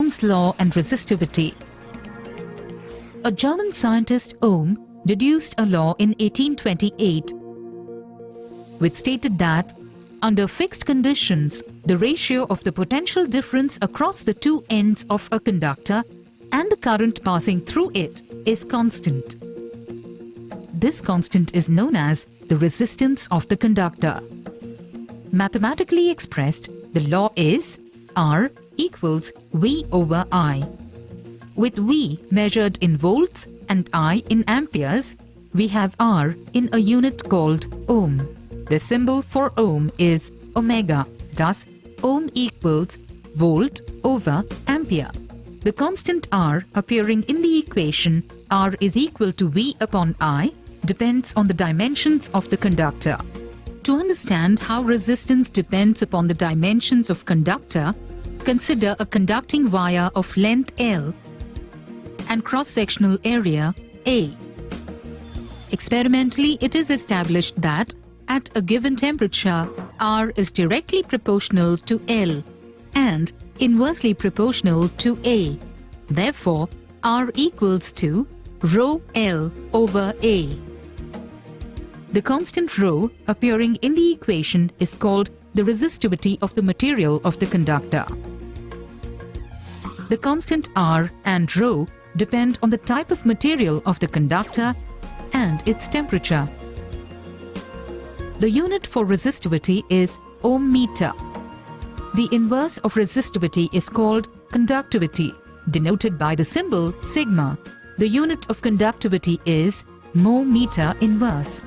Ohm's law and resistivity. A German scientist, Ohm, deduced a law in 1828 which stated that under fixed conditions, the ratio of the potential difference across the two ends of a conductor and the current passing through it is constant. This constant is known as the resistance of the conductor. Mathematically expressed, the law is R equals V over I. With V measured in volts and I in amperes, we have R in a unit called ohm. The symbol for ohm is omega, thus ohm equals volt over ampere. The constant R appearing in the equation R is equal to V upon I depends on the dimensions of the conductor. To understand how resistance depends upon the dimensions of conductor, consider a conducting wire of length L and cross-sectional area A. Experimentally, it is established that at a given temperature, R is directly proportional to L and inversely proportional to A. Therefore, R equals to rho L over A. The constant rho appearing in the equation is called the resistivity of the material of the conductor. The constant R and rho depend on the type of material of the conductor and its temperature. The unit for resistivity is ohm meter. The inverse of resistivity is called conductivity, denoted by the symbol sigma. The unit of conductivity is mho meter inverse.